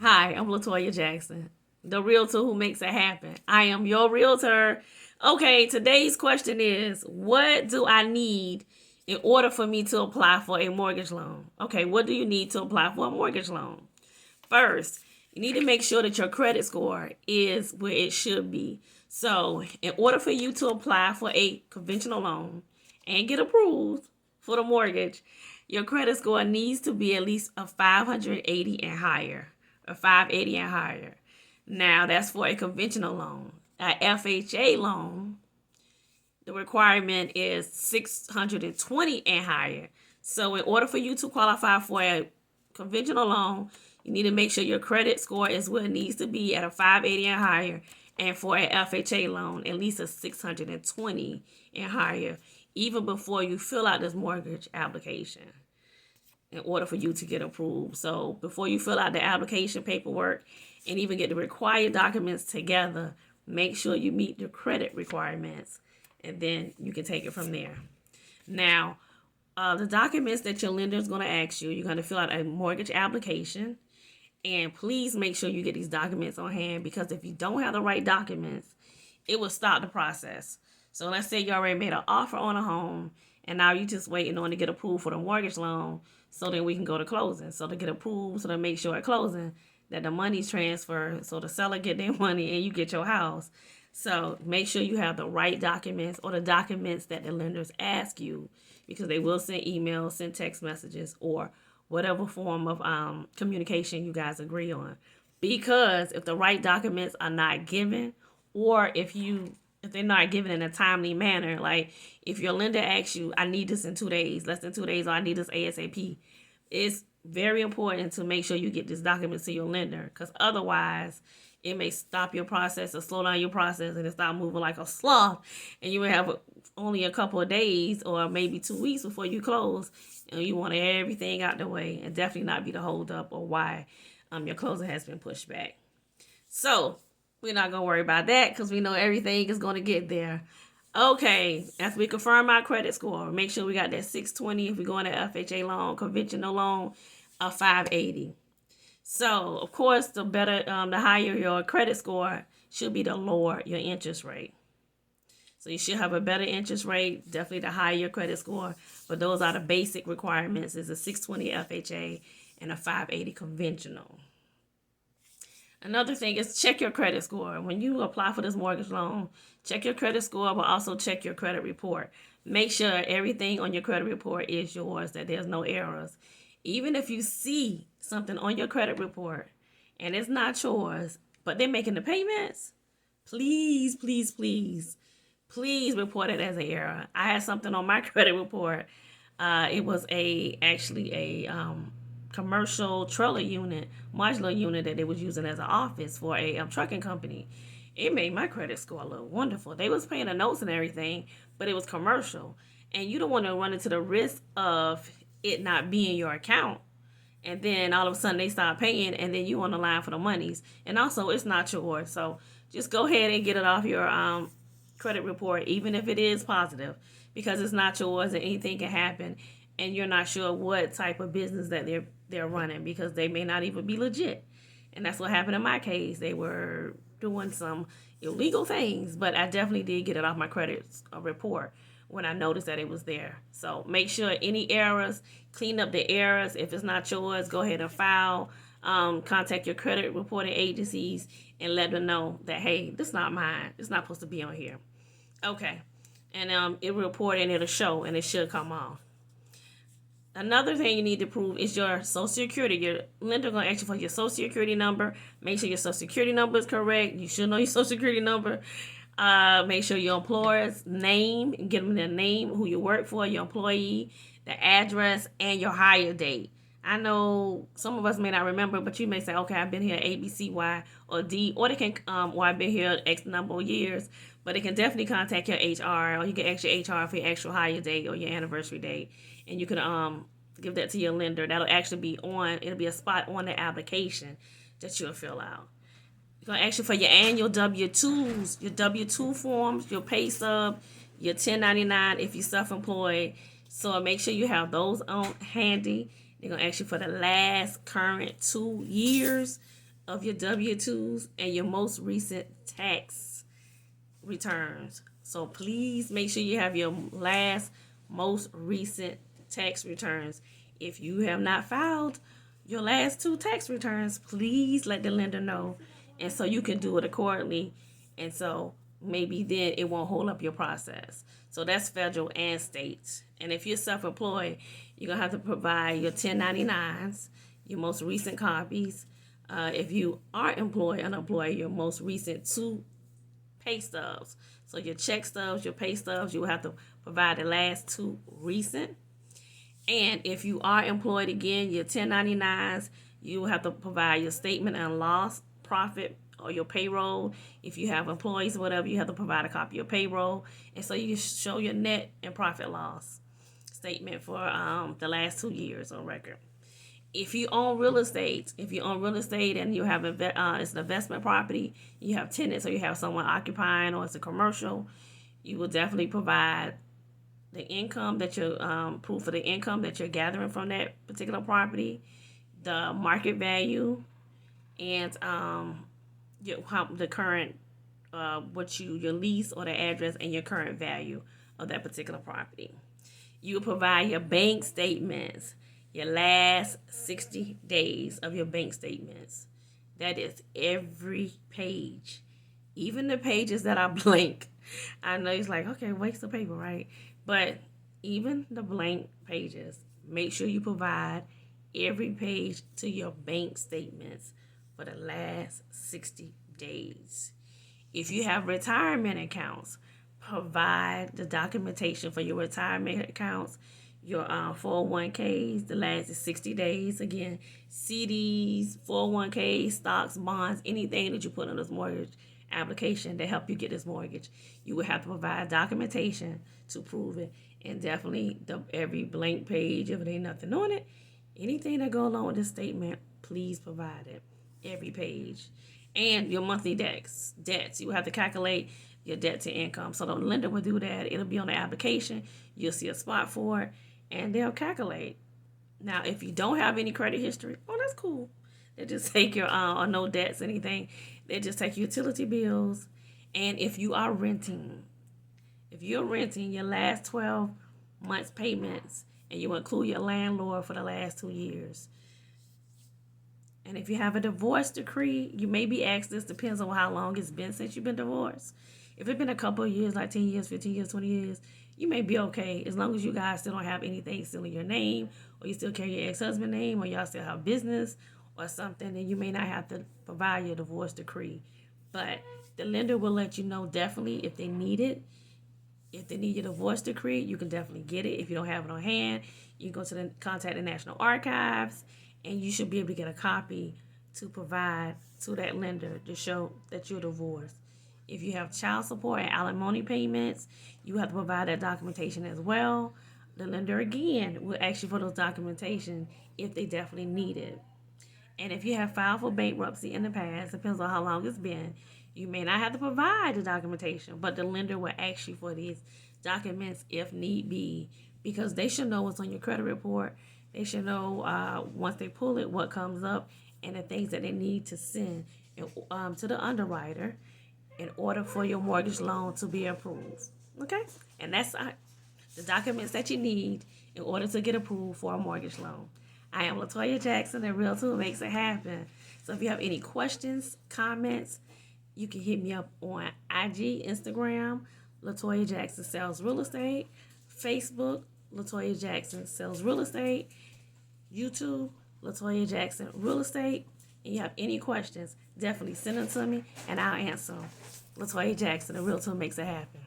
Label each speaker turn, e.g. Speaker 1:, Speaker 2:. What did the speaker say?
Speaker 1: Hi, I'm Latoya Jackson, the realtor who makes it happen. I am your realtor. Okay, today's question is, what do I need in order for me to apply for a mortgage loan? Okay, what do you need to apply for a mortgage loan? First, you need to make sure that your credit score is where it should be. So, in order for you to apply for a conventional loan and get approved for the mortgage, your credit score needs to be at least a 580 and higher, a 580 and higher. Now, that's for a conventional loan. A FHA loan, the requirement is 620 and higher. So, in order for you to qualify for a conventional loan, you need to make sure your credit score is where it needs to be at a 580 and higher. And for an FHA loan, at least a 620 and higher, even before you fill out this mortgage application in order for you to get approved. So before you fill out the application paperwork and even get the required documents together, make sure you meet the credit requirements, and then you can take it from there. Now, the documents that your lender is going to ask you, you're going to fill out a mortgage application. And please make sure you get these documents on hand, because if you don't have the right documents, it will stop the process. So let's say you already made an offer on a home and now you're just waiting on to get approved for the mortgage loan, so then we can go to closing. So to get approved, so to make sure at closing that the money's transferred, so the seller get their money and you get your house. So make sure you have the right documents, or the documents that the lenders ask you, because they will send emails, send text messages, or whatever form of communication you guys agree on. Because if the right documents are not given, or if they're not given in a timely manner, like if your lender asks you, I need this in 2 days, less than 2 days, or I need this ASAP, it's very important to make sure you get this document to your lender, because otherwise it may stop your process or slow down your process, and it start moving like a sloth, and you may have only a couple of days or maybe 2 weeks before you close, and you want everything out the way, and definitely not be the hold up or why your closing has been pushed back. So we're not gonna worry about that, because we know everything is gonna get there. Okay, after we confirm our credit score, make sure we got that 620 if we go into FHA loan, conventional loan, a 580. So of course, the higher your credit score should be, the lower your interest rate. So you should have a better interest rate, definitely the higher your credit score. But those are the basic requirements: is a 620 FHA and a 580 conventional. Another thing is check your credit score. When you apply for this mortgage loan, check your credit score, but also check your credit report. Make sure everything on your credit report is yours, that there's no errors. Even if you see something on your credit report and it's not yours, but they're making the payments, please, please, please, please report it as an error. I had something on my credit report. It was actually a commercial trailer unit, modular unit that they was using as an office for a trucking company. It made my credit score look wonderful. They was paying the notes and everything, but it was commercial, and you don't want to run into the risk of it not being your account, and then all of a sudden they start paying, and then you on the line for the monies, and also it's not yours. So just go ahead and get it off your credit report, even if it is positive, because it's not yours and anything can happen, and you're not sure what type of business that they're running, because they may not even be legit. And that's what happened in my case. They were doing some illegal things, but I definitely did get it off my credit report when I noticed that it was there. So make sure any errors, clean up the errors. If it's not yours, go ahead and file. Contact your credit reporting agencies and let them know that, hey, this is not mine. It's not supposed to be on here. Okay. And it will report and it'll show, and it should come off. Another thing you need to prove is your social security. Your lender gonna ask you for your social security number. Make sure your social security number is correct. You should know your social security number. Make sure your employer's name, get them their name, who you work for, your employee, the address, and your hire date. I know some of us may not remember, but you may say, okay, I've been here A, B, C, Y, or D, or they can, or I've been here X number of years, but they can definitely contact your HR, or you can ask your HR for your actual hire date or your anniversary date, and you can give that to your lender. That'll actually be it'll be a spot on the application that you'll fill out. You're gonna ask you for your annual W-2s, your W-2 forms, your pay stub, your 1099 if you're self-employed. So make sure you have those on handy. They're gonna ask you for the last current 2 years of your W-2s and your most recent tax returns. So please make sure you have your last most recent tax returns. If you have not filed your last 2 tax returns, please let the lender know, and so you can do it accordingly, and so maybe then it won't hold up your process. So that's federal and state. And if you're self-employed, you're gonna have to provide your 1099s, your most recent copies. If you are employed, unemployed, your most recent 2 pay stubs. So your check stubs, your pay stubs, you will have to provide the last 2 recent. And if you are employed again, your 1099s, you will have to provide your statement and loss, profit, or your payroll. If you have employees or whatever, you have to provide a copy of your payroll. And so you show your net and profit loss statement for the last 2 years on record. If you own real estate, and you have it's an investment property, you have tenants or you have someone occupying, or it's a commercial, you will definitely provide the income that you're proof of the income that you're gathering from that particular property, the market value, and the current your lease or the address and your current value of that particular property. You will provide your bank statements, your last 60 days of your bank statements. That is every page, even the pages that are blank. I know it's like, okay, waste of paper, right? But even the blank pages, make sure you provide every page to your bank statements for the last 60 days. If you have retirement accounts, provide the documentation for your retirement accounts, your 401ks, the last is 60 days. Again, CDs, 401ks, stocks, bonds, anything that you put on this mortgage application to help you get this mortgage, you will have to provide documentation to prove it. And definitely every blank page, if it ain't nothing on it, anything that go along with this statement, please provide it. Every page. And your monthly debts. You will have to calculate your debt to income. So the lender will do that. It'll be on the application. You'll see a spot for it, and they'll calculate. Now, if you don't have any credit history, that's cool. They just take your or no debts, anything. They just take utility bills. And if you are renting, your last 12 months payments, and you include your landlord for the last 2 years. And if you have a divorce decree, you may be asked, this depends on how long it's been since you've been divorced. If it's been a couple of years, like 10 years, 15 years, 20 years, you may be okay as long as you guys still don't have anything still in your name, or you still carry your ex-husband's name, or y'all still have business or something, then you may not have to provide your divorce decree. But the lender will let you know definitely if they need it. If they need your divorce decree, you can definitely get it. If you don't have it on hand, you can go to contact the National Archives, and you should be able to get a copy to provide to that lender to show that you're divorced. If you have child support and alimony payments, you have to provide that documentation as well. The lender, again, will ask you for those documentation if they definitely need it. And if you have filed for bankruptcy in the past, depends on how long it's been, you may not have to provide the documentation, but the lender will ask you for these documents if need be, because they should know what's on your credit report. They should know once they pull it what comes up and the things that they need to send to the underwriter in order for your mortgage loan to be approved. Okay? And that's the documents that you need in order to get approved for a mortgage loan. I am Latoya Jackson, the Realtor Who Makes It Happen. So if you have any questions, comments, you can hit me up on IG, Instagram, Latoya Jackson Sells Real Estate, Facebook, Latoya Jackson Sells Real Estate, YouTube, Latoya Jackson Real Estate. And you have any questions, definitely send them to me and I'll answer them. Latoya Jackson, the Realtor Who Makes It Happen.